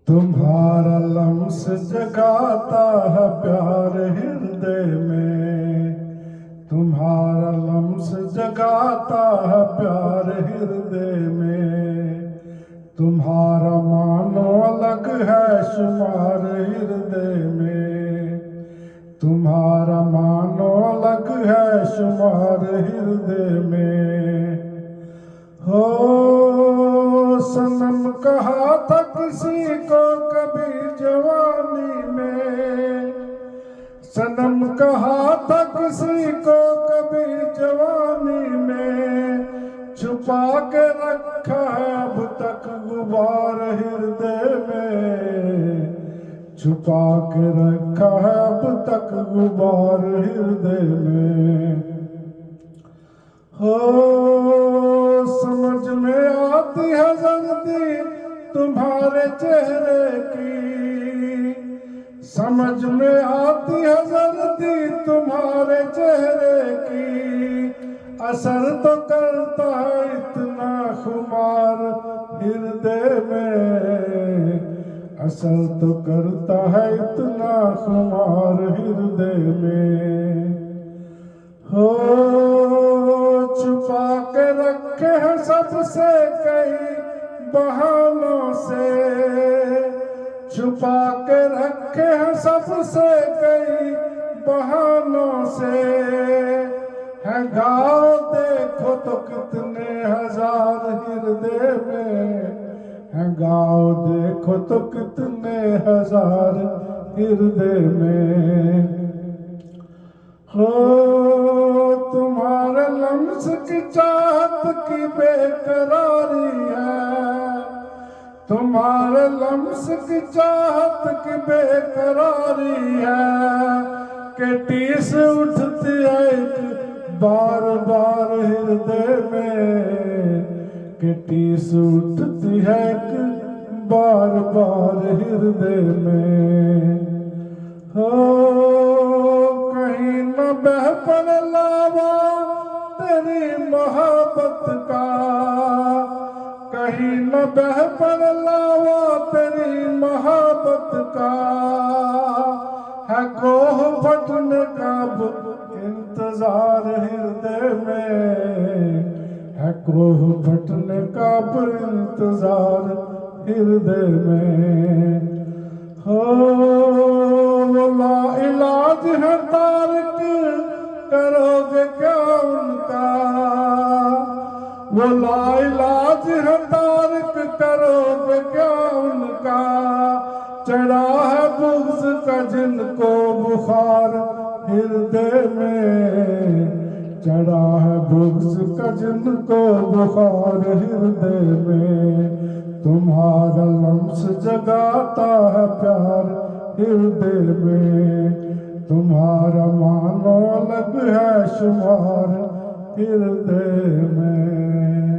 तुम्हारा लम्स जगाता है प्यार हृदय में, तुम्हारा लम्स जगाता है प्यार हृदय में। तुम्हारा मानो अलग है शुमार हृदय में, तुम्हारा मानो अलग है शुमार हृदय में। हो सनम कहा था किसी को कभी जवानी में, सनम कहा था किसी को कभी जवानी में। छुपा के रखा है अब तक गुबार हृदय में, छुपा के रखा है अब तक गुबार हृदय में। हो समझ में आती है जल्दी तुम्हारे चेहरे की, समझ में आती है जल्दी तुम्हारे चेहरे की। असर तो करता है इतना खुमार हृदय में, असर तो करता है इतना खुमार हृदय में। हो छुपा के रखे हैं सबसे कई बहानों से, छुपा के रखे हैं सबसे कई बहानों से। है गाँव देखो तो कितने हजार हृदय में, है गाँव देखो तो कितने हजार हृदय में। हो तुम्हारे लम्स की चाहत की बेकरारी है, तुम्हारे लम्स की चाहत की बेकरारी है। के टीस उठती है एक बार बार हृदय में, के टीस उठती है एक बार बार हृदय में। हो कहीं न बह पर लावा तेरी मोहब्बत का, कहीं न बह पर लावा तेरी मोहब्बत का। है कोह फटने का इंतजार हृदय में, है कोह फटने का इंतजार हृदय में। हो ला इलाज है तारक करोगे क्या उनका, वो ला इलाज है तारक करोगे क्या उनका। चढ़ा है बुग़्ज़ का जिनको बुखार हृदय में, चढ़ा है बुग़्ज़ का जिनको बुखार हृदय में। तुम्हारा लम्स जगाता है प्यार हृदय में, तुम्हारा मानो अलग है शुमार हृदय में।